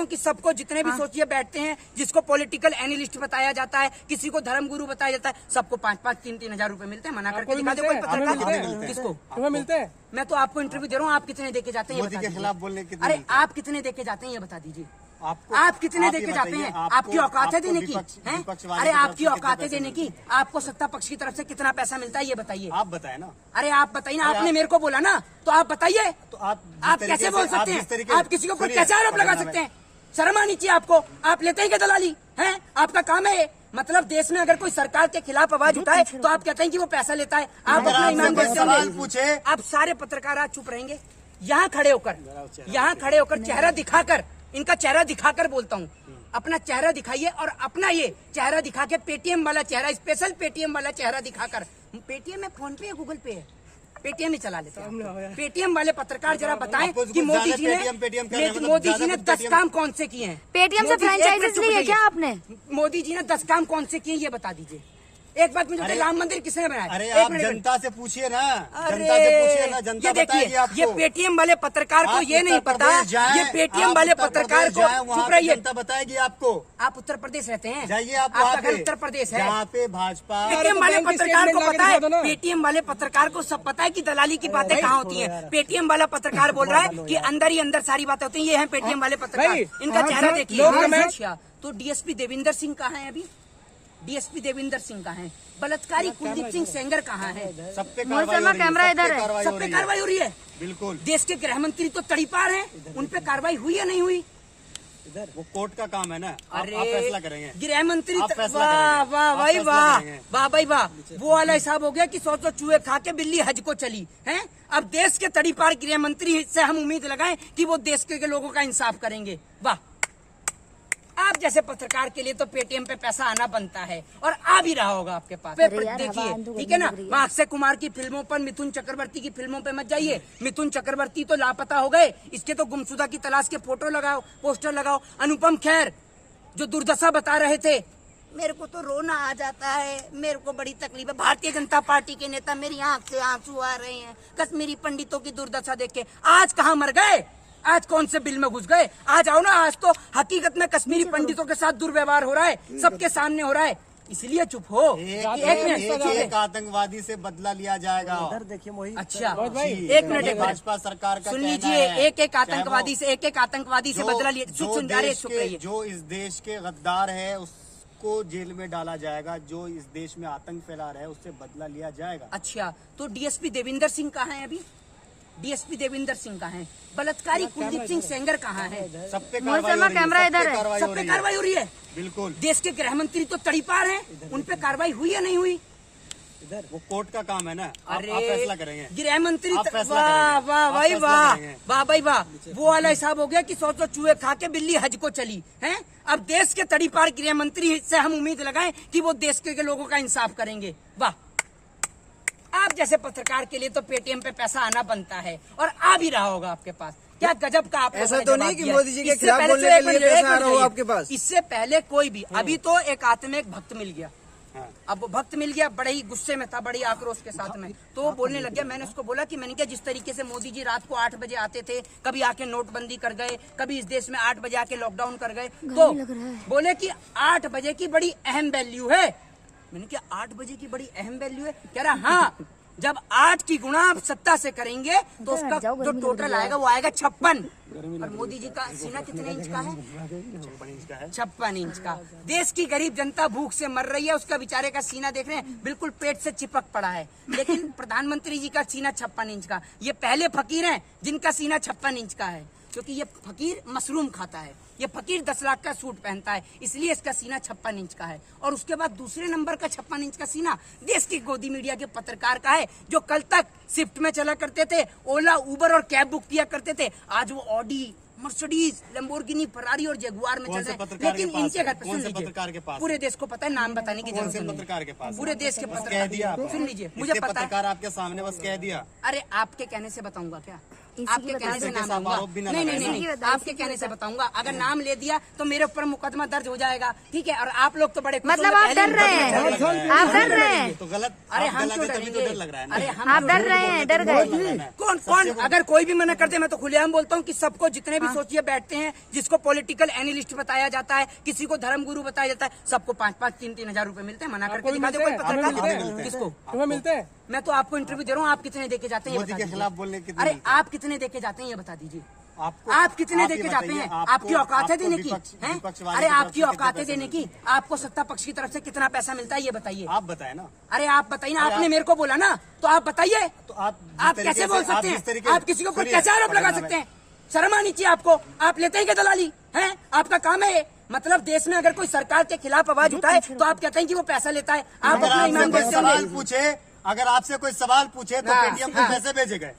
हूँ कि सबको जितने भी सोचिए बैठते हैं, जिसको पॉलिटिकल एनालिस्ट बताया जाता है, किसी को धर्मगुरु बताया जाता है, सबको 5-5, 3-3 हजार रुपए मिलते हैं। मना करके दिखा दो कोई पत्रकार किसको तुम्हें मिलते हैं? मैं तो आपको इंटरव्यू दे रहा हूँ, आप कितने देके जाते हैं ये बता दीजिए। अरे आप कितने देके जाते हैं ये बता दीजिए। आप कितने देके जाते हैं? आपकी औकात है देने की? हैं? अरे आपकी औकात है देने की? आपको सत्ता पक्ष की तरफ से कितना पैसा मिलता है ये बताइए। आप बताए ना। अरे आप बताइए ना, आपने मेरे को बोला ना, तो आप बताइए। तो आप कैसे बोल सकते हैं? आप किसी को कैसे आरोप लगा सकते हैं? शर्म आनी चाहिए आपको। आप लेते हैं क्या दलाली? हैं? आपका काम है ये। मतलब देश में अगर कोई सरकार के खिलाफ आवाज उठाए तो आप कहते हैं कि वो पैसा लेता है। आप अपना ईमानदारी सवाल पूछे, आप सारे पत्रकार आज चुप रहेंगे? यहाँ खड़े होकर चेहरा दिखाकर, इनका चेहरा दिखाकर बोलता हूँ, अपना चेहरा दिखाइए और अपना ये चेहरा दिखा के पेटीएम वाला चेहरा, स्पेशल पेटीएम वाला चेहरा दिखाकर, पेटीएम में फोन पे है, गूगल पे है, पेटीएम ही चला लेते हैं। पेटीएम वाले पत्रकार जरा बताएं कि मोदी जी ने 10 काम कौन से किए हैं? पेटीएम से फ्रेंचाइजीज ली है क्या आपने? मोदी जी ने 10 काम कौन से किए ये बता दीजिए। एक बात मुझे, राम मंदिर किसने बनाया? अरे आप जनता से पूछिए ना, जनता से पूछिए ना, जनता बताएगी आपको। ये पेटीएम वाले पत्रकार को ये नहीं पता, ये पेटीएम वाले पत्रकार को, चुप रहिए, जनता बताएगी आपको। आप उत्तर प्रदेश रहते हैं? जाइए आप, आपका घर उत्तर प्रदेश है, यहाँ पे भाजपा। पेटीएम वाले पत्रकार को पता है, पेटीएम वाले पत्रकार को सब पता है कि दलाली की बातें कहाँ होती हैं। पेटीएम वाला पत्रकार बोल रहा है कि अंदर ही अंदर सारी बातें होती हैं। ये है पेटीएम वाले पत्रकार, इनका चेहरा देखिए। तो डीएसपी देविंदर सिंह कहाँ है अभी? डीएसपी देविंदर सिंह कहाँ है? बलात्कारी कुलदीप सिंह सेंगर कहाँ है? सब पे कैमरा इधर है, सब पे कार्रवाई हो रही है। बिल्कुल। देश के गृह मंत्री तो तड़ीपार हैं, उन पे कार्रवाई हुई या नहीं हुई? वो कोर्ट का काम है ना। अरे आप फैसला करेंगे। गृह मंत्री, वाह वाह भाई वाह, वाह भाई वाह, वो वाला हिसाब हो गया कि 100 चूहे खा के बिल्ली हज को चली है। अब देश के तड़ीपार गृह मंत्री से हम उम्मीद लगाएं कि वो देश के लोगों का इंसाफ करेंगे। वाह, आप जैसे पत्रकार के लिए तो पेटीएम पे पैसा आना बनता है और आ भी रहा होगा आपके पास। देखिए, ठीक है ना, वहाँ अक्षय कुमार की फिल्मों पर, मिथुन चक्रवर्ती की फिल्मों पे मत जाइए। मिथुन चक्रवर्ती तो लापता हो गए, इसके तो गुमशुदा की तलाश के फोटो लगाओ, पोस्टर लगाओ। अनुपम खेर जो दुर्दशा बता रहे थे, मेरे को तो रोना आ जाता है, मेरे को बड़ी तकलीफ है। भारतीय जनता पार्टी के नेता, मेरी आंख से आंसू आ रहे हैं कश्मीरी पंडितों की दुर्दशा देख के। आज कहाँ मर गए? आज कौन से बिल में घुस गए? आज आओ ना। आज तो हकीकत में कश्मीरी पंडितों के साथ दुर्व्यवहार हो रहा है, सबके सामने हो रहा है, इसलिए चुप हो। एक आतंकवादी से बदला लिया जाएगा। अच्छा, एक मिनट, भाजपा सरकार का सुन लीजिए, एक आतंकवादी से बदला लिया। जो इस देश के गद्दार है उसको जेल में डाला जाएगा, जो इस देश में आतंक फैला रहा है उससे बदला लिया जाएगा। अच्छा, तो डीएसपी देविंदर सिंह कहाँ है अभी? डीएसपी देविंदर सिंह कहाँ है? बलात्कारी कुलदीप सिंह सेंगर कहाँ है? सब पे कैमरा इधर है, सब पे कार्रवाई हो रही है। बिल्कुल। देश के गृह मंत्री तो तड़ीपार हैं, उन पे कार्रवाई हुई या नहीं हुई? वो कोर्ट का काम है ना। अरे आप फैसला करेंगे। गृह मंत्री, वाह वाह भाई वाह, वाह भाई वाह, वो वाला हिसाब हो गया कि 100 चूहे खा के बिल्ली हज को चली है। अब देश के तड़ीपार गृह मंत्री से हम उम्मीद लगाएं कि वो देश के लोगों का इंसाफ करेंगे। वाह, आप जैसे पत्रकार के लिए तो पेटीएम पे पैसा आना बनता है और आ भी रहा होगा आपके पास। क्या गजब का आप ऐसा तो नहीं कि मोदी जी के खिलाफ बोलने के लिए पैसा आ रहा हो आपके पास। इससे पहले कोई भी, अभी तो एक आत्मिक भक्त मिल गया। अब वो भक्त मिल गया, बड़े ही गुस्से में था, बड़ी आक्रोश के साथ में, तो वो बोलने लग गया। मैंने उसको बोला कि मैंने क्या, जिस तरीके से मोदी जी रात को 8 बजे आते थे, कभी आके नोटबंदी कर गए, कभी इस देश में 8 बजे आके लॉकडाउन कर गए, तो बोले कि 8 बजे की बड़ी अहम वैल्यू है। मैंने क्या 8 बजे की बड़ी अहम वैल्यू है? कह रहा हाँ, जब 8 की गुणा आप 70 से करेंगे तो उसका जो टोटल आएगा वो आएगा 56। और मोदी जी का सीना कितने इंच का है? 56 इंच का। देश की गरीब जनता भूख से मर रही है, उसका बेचारे का सीना देख रहे हैं, बिल्कुल पेट से चिपक पड़ा है। लेकिन प्रधानमंत्री जी का सीना 56 इंच का। ये पहले फकीर हैं जिनका सीना 56 इंच का है, क्योंकि ये फकीर मशरूम खाता है। ये फकीर 10 लाख का सूट पहनता है, इसलिए इसका सीना 56 इंच का है। और उसके बाद दूसरे नंबर का 56 इंच का सीना देश की गोदी मीडिया के पत्रकार का है, जो कल तक शिफ्ट में चला करते थे, ओला, उबर और कैब बुक किया करते थे। आज वो ऑडी, मर्सिडीज, लैम्बोर्गिनी, फरारी और जगुआर में चल रहे हैं। लेकिन इनके घर पे, सुन लीजिए, पूरे देश को पता है, नाम बताने की जरूरत नहीं। पत्रकार के पास, पूरे देश के पत्रकार, सुन लीजिए, मुझे पता है, पत्रकार आपके सामने बस कह दिया। अरे आपके कहने से बताऊंगा क्या? आपके कहने से नाम लूंगा। नहीं नहीं नहीं, आपके कहने से बताऊंगा। अगर नाम ले दिया तो मेरे ऊपर मुकदमा दर्ज हो जाएगा, ठीक है। और आप लोग तो बड़े मतलब आप डर रहे हैं, आप डर रहे हैं। तो गलत। अरे हम क्यों तो डरेंगे? डर लग रहा है ना। अरे हम आप डर रहे हैं, डर गए। कौन अगर कोई भी मना कर दे, मैं तो खुलेआम बोलता हूँ कि सबको जितने भी सोचिए बैठते हैं, जिसको पॉलिटिकल एनालिस्ट बताया जाता है, किसी को धर्मगुरु बताया जाता है, सबको 5-5, 3-3 हजार रुपए मिलते हैं। मना करके दिखा दो कोई पत्रकार किसको मिलते हैं। मैं तो आपको इंटरव्यू दे रहा हूँ, आप कितने देके जाते हैं ये मोदी बता के दीजिए। खिलाफ बोलने के अरे आप कितने देके जाते हैं ये बता दीजिए। आपको आप कितने आप देके ये जाते हैं? बताइए, आपकी औकात है देने की? हैं? विपक्ष वाले अरे की तरफ आपकी से औकात कितने है देने की? आपको सत्ता पक्ष की तरफ से कितना पैसा मिलता है ये बताइए। आप बताए ना। अरे आप बताइए ना, आपने मेरे को बोला ना, तो आप बताइए। तो आप कैसे बोल सकते हैं? आप किसी को कैसे आरोप लगा सकते हैं? शर्म आनी चाहिए आपको। आप लेते हैं क्या दलाली? हैं? आपका काम है ये। मतलब देश में अगर कोई सरकार के खिलाफ आवाज उठाए तो आप कहते हैं कि वो पैसा लेता है। आप अपना ईमान बेचते सवाल हैं। पूछे, अगर आपसे कोई सवाल पूछे तो हाँ, पेटीएम को हाँ। पैसे भेजे गए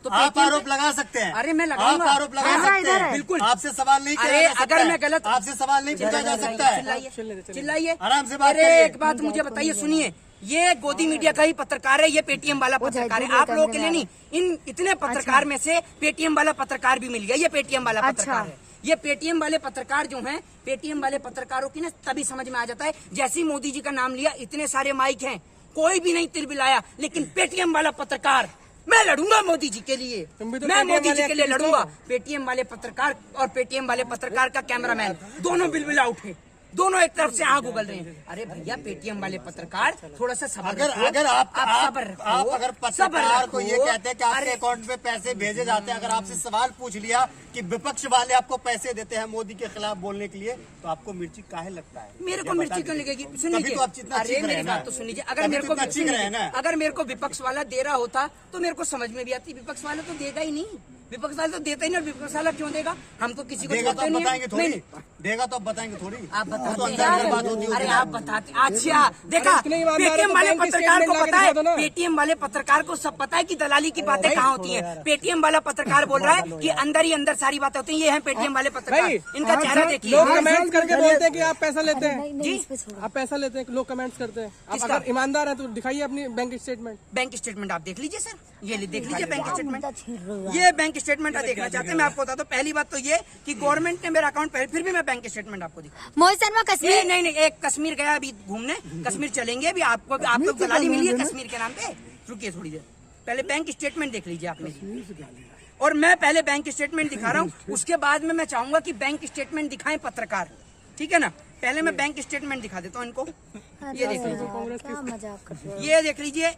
तो आप पेटीएम आरोप लगा सकते हैं। अरे मैं आप लगाऊंगा। आरोप लगा हाँ, सकते इधर हैं। है। बिल्कुल। आपसे सवाल नहीं किया अरे जा सकता अगर है। मैं गलत आपसे सवाल नहीं पूछा जा सकता है। चिल्लाइए आराम से बात अरे करिए। एक बात मुझे बताइए, सुनिए। ये गोदी मीडिया का ही पत्रकार है, ये पेटीएम वाला पत्रकार है। आप लोगों के लिए नहीं, इन इतने पत्रकार में से पेटीएम वाला पत्रकार भी मिल गया। ये पेटीएम वाला पत्रकार है। ये पेटीएम वाले पत्रकार जो हैं, पेटीएम वाले पत्रकारों की ना तभी समझ में आ जाता है। जैसे ही मोदी जी का नाम लिया, इतने सारे माइक हैं, कोई भी नहीं तिलबिलाया। लेकिन पेटीएम वाला पत्रकार, मैं लड़ूंगा मोदी जी के लिए, मैं मोदी जी के लिए लड़ूंगा। पेटीएम वाले पत्रकार और पेटीएम वाले पत्रकार का कैमरामैन दोनों बिलबिला उठे, दोनों एक तरफ से आग उगल रहे हैं। अरे भैया पेटीएम वाले पत्रकार थोड़ा सा सब्र रखो। अगर आप सब्र रखो। अगर पत्रकार को ये कहते हैं कि आपके अकाउंट में पैसे भेजे जाते हैं, अगर आपसे सवाल पूछ लिया कि विपक्ष वाले आपको पैसे देते हैं मोदी के खिलाफ बोलने के लिए, तो आपको मिर्ची काहे लगता है? मेरे को मिर्ची क्यों लगेगी? सुन तभी लीजिए, तो आप जितना अरे चीख रहे मेरी हैं ना। बात तो सुन लीजिए। अगर तभी मेरे तो को इतना चीख रहे हैं ना। अगर मेरे को विपक्ष वाला दे रहा होता तो मेरे को समझ में भी आती। विपक्ष वाला तो देगा ही नहीं, विपक्ष वाला तो देता ही नहीं। विपक्ष वाला क्यों देगा? हम तो किसी को देगा तो छोड़ते आप नहीं बताएंगे हैं। थोड़ी, नहीं, देगा तो आप बताएंगे थोड़ी। आप तो बताते अंदर अंदर बात होती हैं। होगी अरे ना। आप बताते, अच्छा देखा, पेटीएम वाले पत्रकार को पता है, पेटीएम वाले पत्रकार को सब पता है कि दलाली की बातें कहाँ होती हैं। पेटीएम वाला पत्रकार बोल रहा है कि अंदर ही अंदर सारी बातें होती हैं। ये है पेटीएम वाले पत्रकार, इनका चेहरा देखिए। लोग कमेंट्स करके बोलते हैं कि आप पैसा लेते हैं जी, आप पैसा लेते हैं, लोग कमेंट्स करते हैं। आप किसका? अगर ईमानदार है तो दिखाइए अपनी बैंक स्टेटमेंट। बैंक स्टेटमेंट आप देख लीजिए सर, ये देख लीजिए बैंक स्टेटमेंट। ये बैंक स्टेटमेंट आप देखना चाहते हैं, मैं आपको बता दूं। पहली बात तो ये कि गवर्नमेंट ने मेरा अकाउंट, फिर भी मैं बैंक स्टेटमेंट आपको दिखा। मोहित शर्मा कश्मीर नहीं, एक कश्मीर गया अभी घूमने, कश्मीर चलेंगे अभी। आपको दलाली मिली है कश्मीर के नाम पे? रुकिए थोड़ी देर, पहले बैंक स्टेटमेंट देख लीजिए आप मेरी। और मैं पहले बैंक स्टेटमेंट दिखा रहा हूँ, उसके बाद में मैं चाहूंगा कि बैंक स्टेटमेंट दिखाएं पत्रकार, ठीक है ना। पहले मैं बैंक स्टेटमेंट दिखा देता हूँ इनको। ये देख लीजिए, क्या मजाक कर रहे हो? ये देख लीजिए,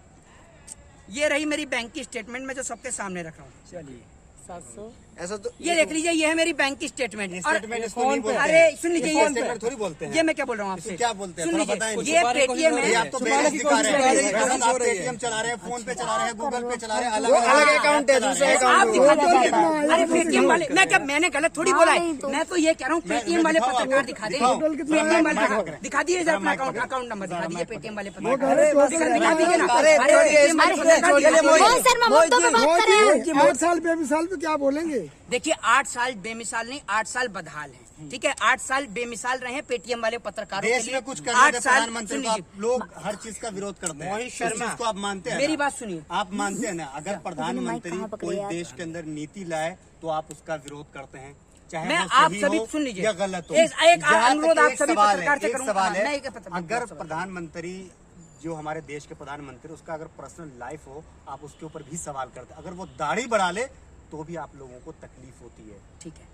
ये रही मेरी बैंक की स्टेटमेंट, मैं जो सबके सामने रख रहा हूँ। चलिए 700 ऐसा तो ये देख लीजिए, ये है मेरी बैंक की स्टेटमेंट। स्टेटमेंट इसको नहीं बोलते अरे हैं। सुन लीजिए, इसको ये स्टेटमेंट थोड़ी बोलते हैं। ये मैं क्या बोल रहा हूँ आपसे, क्या बोलते हैं? सुन थोड़ा बताएं लीजिए, मुझे। ये पेटीएम ये आप है। तो बैलेंस दिखा रहे हैं, आप पेटीएम चला रहे हैं, फोन पे चला रहे हैं, गूगल पे चला रहे हैं, अलग अलग अकाउंट है, दूसरा आप अकाउंट दिखा दीजिए। अरे पेटीएम वाले, मैं क्या, मैंने गलत थोड़ी बोला है। मैं तो ये कह रहा हूँ पेटीएम वाले पत्रकार दिखा दे, पेटीएम वाले दिखा दिए अपना अकाउंट नंबर दिखा दीजिए। पेटीएम वाले पत्रकार दिखा दीजिए ना। अरे पेटीएम वाले पत्रकार दिखा दीजिए। मोहित शर्मा मुद्दों पे बात कर रहे हैं। 8 साल बेमिसाल पे क्या बोलेंगे? देखिए 8 साल बेमिसाल नहीं, 8 साल बदहाल है, ठीक है। 8 साल बेमिसाल रहे पेटीएम वाले पत्रकारों के देश लिए। में कुछ 8 करने साल प्रधानमंत्री को आप लोग हर चीज का विरोध करते हैं। मोहित शर्मा, इसको आप मानते हैं? मेरी ना? बात सुनिए। आप मानते हैं ना, अगर प्रधानमंत्री कहाँ पकड़े कोई यार? देश के अंदर नीति लाए तो आप उसका विरोध करते हैं, चाहे मैं वो आप सही सभी हो सुन लीजिए, या गलत हो। एक जहाँ अनुरोध तक आप एक सभी सवाल पत्रकार से है, एक करूंगा। सवाल मैं है, एक पत्रकार अगर सवाल। प्रधानमंत्री जो हमारे देश के प्रधानमंत्री, उसका अगर पर्सनल लाइफ हो, आप उसके ऊपर भी सवाल करते हैं। अगर वो दाढ़ी बढ़ा ले तो भी आप लोगों को तकलीफ होती है। ठीक है,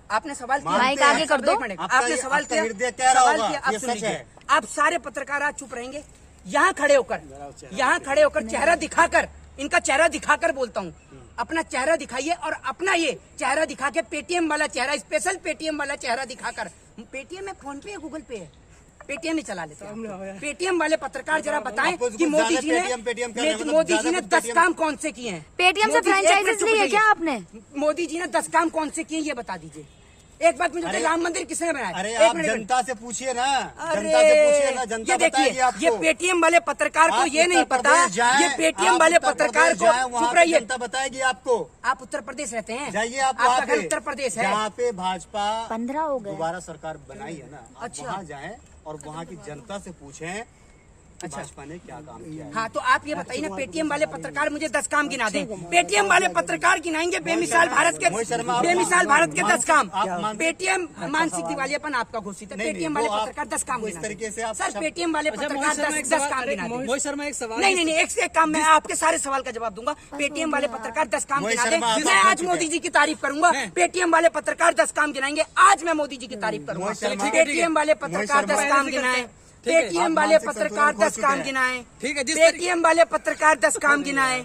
आपने सवाल किया, माइक आगे कर दो। आपने सवाल किया, हृदय कह रहा सवाल होगा, किया, आप ये सुन सच लीजिए। है। आप सारे पत्रकार आज चुप रहेंगे, यहाँ खड़े होकर चेहरा दिखाकर, इनका चेहरा दिखाकर बोलता हूँ, अपना चेहरा दिखाइए और अपना ये चेहरा दिखा के पेटीएम वाला चेहरा, स्पेशल पेटीएम वाला चेहरा दिखाकर, पेटीएम है, फोन पे है, गूगल पे है, पेटीएम ही चला लेते हैं। पेटीएम वाले पत्रकार जरा बताएं आपको कि मोदी जी ने पेटीएम कर रहे हैं, मतलब मोदी जी ने ज्यादा 10 काम कौन से किए हैं? पेटीएम से मोदी, एक मिनट फ्रेंचाइजीज चुप ली है रहिए। क्या आपने? मोदी जी ने 10 काम कौन से किए ये बता दीजिए। एक बात मुझे बताइए, राम मंदिर किसने बनाया? अरे एक आप मिनट, जनता से पूछिए ना, अरे जनता से पूछिए ना, जनता ये बताएगी देखिए, आपको। ये पेटीएम वाले पत्रकार को आप ये नहीं उत्तर पता, प्रदेश जाएं, ये पेटीएम आप वाले उत्तर पत्रकार प्रदेश को, जाएं, वहाँ चुप पे रहिए। जनता बताएगी आपको। आप उत्तर प्रदेश रहते हैं, जाइए आप आपका वहाँ घर पे, उत्तर प्रदेश है। जहाँ पे भाजपा 15 हो गए। दोबारा सरकार बनाई है ना, आप अच्छा। वहाँ जाएं और वहाँ की जनता से पूछें भाजपा ने क्या काम किया है। हाँ, तो आप ये बताइए ना, पेटीएम वाले पत्रकार मुझे 10 काम गिना दें। पेटीएम वाले पत्रकार गिनाएंगे बेमिसाल भारत के 10 काम। पेटीएम मानसिक दिवालियापन आपका घोषित है। पेटीएम वाले पत्रकार 10 काम इस तरीके से आप सर, पेटीएम वाले पत्रकार 10 काम गिना दें। मोहित शर्मा एक सवाल नहीं, एक से एक काम, मैं आपके सारे सवाल का जवाब दूंगा। पेटीएम वाले पत्रकार 10 काम गिना दें। मैं आज मोदी जी की तारीफ करूंगा। पेटीएम वाले पत्रकार 10 काम गिनाएंगे, आज मैं मोदी जी की तारीफ करूंगा। पेटीएम वाले पत्रकार 10 काम गिनाएं। पेटीएम वाले पत्रकार 10 काम गिनाएं। ठीक है, पेटीएम वाले पत्रकार 10 काम गिनाएं।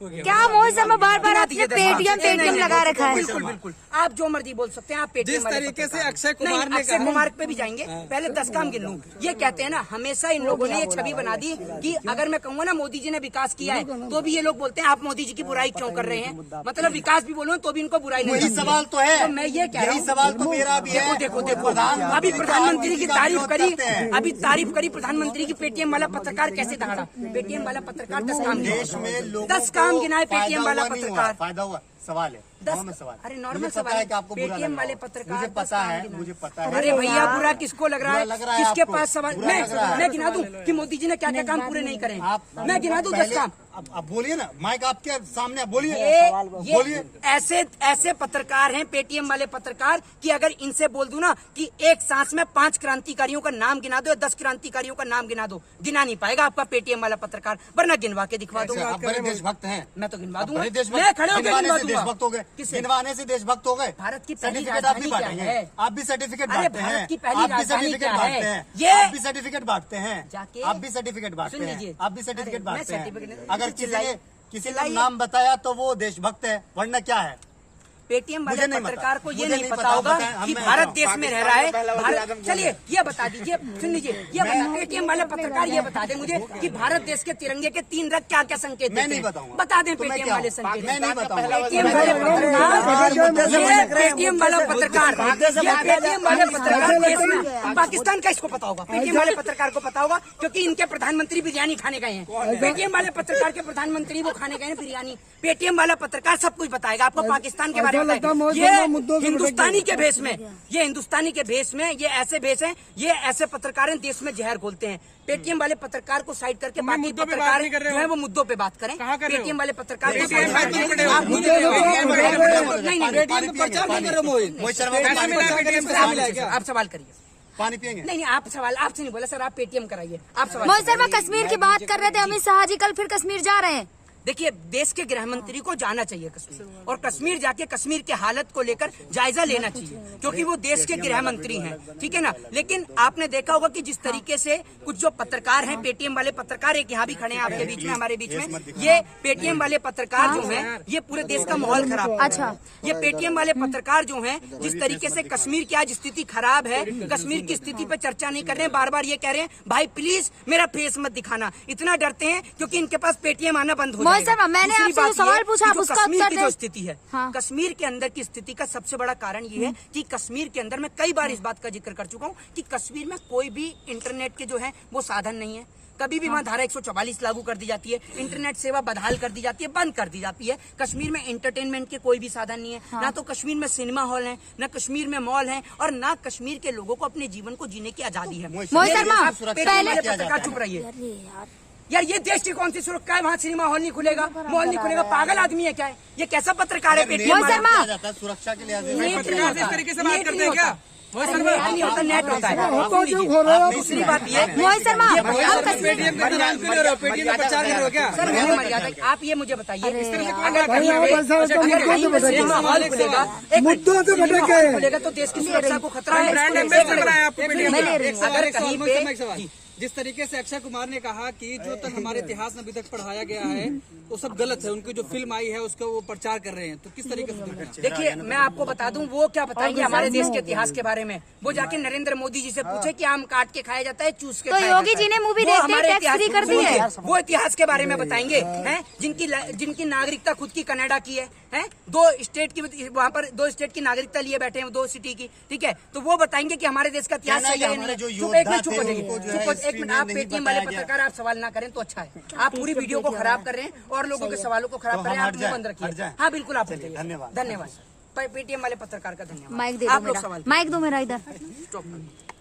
क्या मोहित शर्मा बार आपने पेटीएम लगा रखा है? बिल्कुल, आप जो मर्जी बोल सकते हैं। आप पेटीएम जिस तरीके से अक्षय कुमार ने अक्षय कुमार पे भी जाएंगे, पहले 10 काम गिन लूं। ये कहते हैं ना, हमेशा इन लोगों ने ये छवि बना दी कि अगर मैं कहूंगा ना मोदी जी ने विकास किया है, तो भी ये लोग बोलते हैं आप मोदी जी की बुराई क्यों कर रहे हैं। मतलब विकास भी बोलो तो भी इनको बुराई नहीं। वही सवाल तो है। तो मैं ये कह रहा हूँ, सवाल तो मेरा भी है। देखो, अभी प्रधानमंत्री की तारीफ करी, प्रधानमंत्री की। पेटीएम वाला पत्रकार कैसे दहाड़ा? पेटीएम वाला पत्रकार 10 काम देश में लोगों 10 काम गिनाए पेटीएम वाला पत्रकार। फायदा हुआ, सवाल है 10 सवाल। अरे नॉर्मल मुझे पता सवाल है कि आपको बुरा पेटीएम लग वाले रहा है। पत्रकार मुझे पता है, मुझे पता है। अरे भैया, बुरा किसको लग रहा है? बुरा लग रहा है किसके आपको? पास सवाल? बुरा लग रहा है। मैं गिना दूं कि मोदी जी ने क्या क्या काम पूरे नहीं करे? मैं गिना दूं 10 काम। अब बोलिए ना, माइक आपके सामने, बोलिए ये ऐसे पत्रकार हैं पेटीएम वाले पत्रकार कि अगर इनसे बोल दूं ना कि एक सांस में 5 क्रांतिकारियों का नाम गिना दो या 10 क्रांतिकारियों का नाम गिना दो, गिना नहीं पाएगा आपका पेटीएम वाला पत्रकार, वरना गिनवा के दिखवा दूंगा। आप बड़े देशभक्त हैं। मैं तो गिनवा दूंगा। बड़े देशभक्त, मैं खड़े होकर गिनवाने गिनवा से दूंगा। देशभक्त हो गए। किससे? गिनवाने से देशभक्त हो गए। भारत की पहली सर्टिफिकेट आप भी राजधानी क्या बांटेंगे। है? आप भी सर्टिफिकेट अरे बांटते भारत हैं। की पहली आप भी राजधानी सर्टिफिकेट क्या बांटते है? हैं। ये आप भी सर्टिफिकेट बांटते हैं। जाके आप भी सर्टिफिकेट बांटते सुन हैं। लीजिए। आप भी सर्टिफिकेट अरे, मैं बांटते हैं। सर्टिफिकेट- अगर किसी ने चिल्लाइए। नाम बताया तो वो देशभक्त है, वरना क्या है? पेटीएम वाले मुझे नहीं पत्रकार पता। को ये मुझे नहीं नहीं पता पता, होगा बताएं, कि मैं भारत बताऊं। देश में रह रहा है। भारत, चलिए ये बता दीजिए, सुन लीजिए, ये बता, पेटीएम वाले पत्रकार ये बता दें मुझे कि भारत देश के तिरंगे के 3 रंग क्या क्या संकेत मैं देते नहीं हैं? बताऊंगा। बता दें तो मैं पेटीएम क्या वाले हूं? संकेत। मैं नहीं बताऊंगा। पेटीएम वाले पत्रकार, ये पेटीएम वाला पत्रकार, ये पेटीएम वाले पत्रकार देश में, पाकिस्तान का इसको पता होगा, पेटीएम वाले पत्रकार को पता होगा क्योंकि इनके प्रधानमंत्री बिरयानी खाने गए हैं। पेटीएम वाले पत्रकार के प्रधानमंत्री वो खाने गए हैं बिरयानी। पेटीएम वाला पत्रकार सब कुछ बताएगा आपको, पाकिस्तान के बारे में। ये हिंदुस्तानी के भेष में, ये हिंदुस्तानी के भेष में, ये ऐसे भेष हैं, ये ऐसे पत्रकार हैं देश में जहर घोलते हैं। पेटीएम वाले पत्रकार को साइड करके बाकी पत्रकार जो है वो मुद्दों पे बात करें। पेटीएम वाले पत्रकार को साइड करके आप मुझे आप सवाल करिए। पानी पियेंगे? नहीं, आप सवाल आपसे नहीं बोला सर, आप पेटीएम कराइए। आप सवाल मोहित शर्मा कश्मीर की बात कर रहे थे, अमित शाह जी कल फिर कश्मीर जा रहे हैं। देखिए, देश के गृह मंत्री को जाना चाहिए कश्मीर, और कश्मीर जाके कश्मीर के हालत को लेकर जायजा लेना चाहिए, क्योंकि वो देश के गृह मंत्री हैं, ठीक है ना। लेकिन आपने देखा होगा कि जिस तरीके से कुछ जो पत्रकार हैं, पेटीएम वाले पत्रकार, एक यहाँ भी खड़े हैं आपके बीच में, हमारे बीच में, ये पेटीएम वाले पत्रकार जो हैं, ये पूरे देश का माहौल खराब। अच्छा, ये पेटीएम वाले पत्रकार जो हैं, जिस तरीके से कश्मीर की आज स्थिति खराब है, कश्मीर की स्थिति पे चर्चा नहीं कर रहे हैं, बार बार ये कह रहे हैं भाई प्लीज मेरा फेस मत दिखाना, इतना डरते हैं क्योंकि इनके पास पेटीएम आना बंद हो जाएगा। मैंने आपसे जो सवाल पूछा आप उसका कश्मीर उत्तर की दें। जो स्थिति है, हाँ। कश्मीर के अंदर की स्थिति का सबसे बड़ा कारण ये है कि कश्मीर के अंदर, मैं कई बार इस बात का जिक्र कर चुका हूँ कि कश्मीर में कोई भी इंटरनेट के जो है वो साधन नहीं है। कभी भी वहाँ धारा 144 लागू कर दी जाती है, इंटरनेट सेवा बदहाल कर दी जाती है, बंद कर दी जाती है। कश्मीर में एंटरटेनमेंट के कोई भी साधन नहीं है। हाँ। ना तो कश्मीर में सिनेमा हॉल है, ना कश्मीर में मॉल है, और ना कश्मीर के लोगों को अपने जीवन को जीने की आजादी है। मोहित शर्मा, पहले पत्रकार चुप रहिए यार, ये देश की कौन सी सुरक्षा है? वहाँ सिनेमा हॉल नहीं खुलेगा, मॉल नहीं खुलेगा, पागल आदमी है क्या है? ये कैसा पत्रकार है? पेटीएम मोहित शर्मा, सुरक्षा के लिहाज पत्रकार इस तरीके से बात करते हैं क्या? मोहित शर्मा नहीं होता, नेट होता है। दूसरी बात ये, मोहित शर्मा, आप पेटीएम का नाम क्यों ले रहे हो? पेटीएम का प्रचार कर रहे हो क्या? सर मेरी मर्यादा, आप ये मुझे बताइए, अगर कहीं पे सिनेमा हॉल खुलेगा, मुद्दों से भटक गए। खुलेगा तो देश की सुरक्षा को खतरा है। ब्रांड एम्बेसडर बनाया आपको पेटीएम का। अगर कहीं पे जिस तरीके से अक्षय कुमार ने कहा कि जो तक हमारे इतिहास में अभी तक पढ़ाया गया है वो सब गलत है, उनकी जो फिल्म आई है उसका वो प्रचार कर रहे हैं, तो किस तरीके से? देखिए, मैं आपको बता दूं, वो क्या बताएंगे हमारे देश के इतिहास के बारे में? वो जाके नरेंद्र मोदी जी से पूछे कि आम काट के खाया जाता है, चूस के तो खाया योगी जाता है। जी ने मूवी वो देखते हमारे टैक्स फ्री कर दी है। वो इतिहास के बारे में बताएंगे, हैं जिनकी नागरिकता खुद की कनाडा की है, 2 स्टेट की, वहाँ पर 2 स्टेट की नागरिकता लिए बैठे हैं, 2 सिटी की, ठीक है। तो वो बताएंगे कि हमारे देश का इतिहास सही है नहीं। चुप, एक मिनट, आप पेटीएम वाले पत्रकार आप सवाल ना करें तो अच्छा है। आप पूरी वीडियो को खराब कर रहे हैं और लोगों के सवालों को खराब कर रहे हैं, आप मुंह बंद रखिए। हाँ बिल्कुल, आप धन्यवाद। धन्यवाद पेटीएम वाले पत्रकार का धन्यवाद। माइक दे आप दो लोग मेरा, सवाल माइक दो मेरा इधर। स्टॉप करो।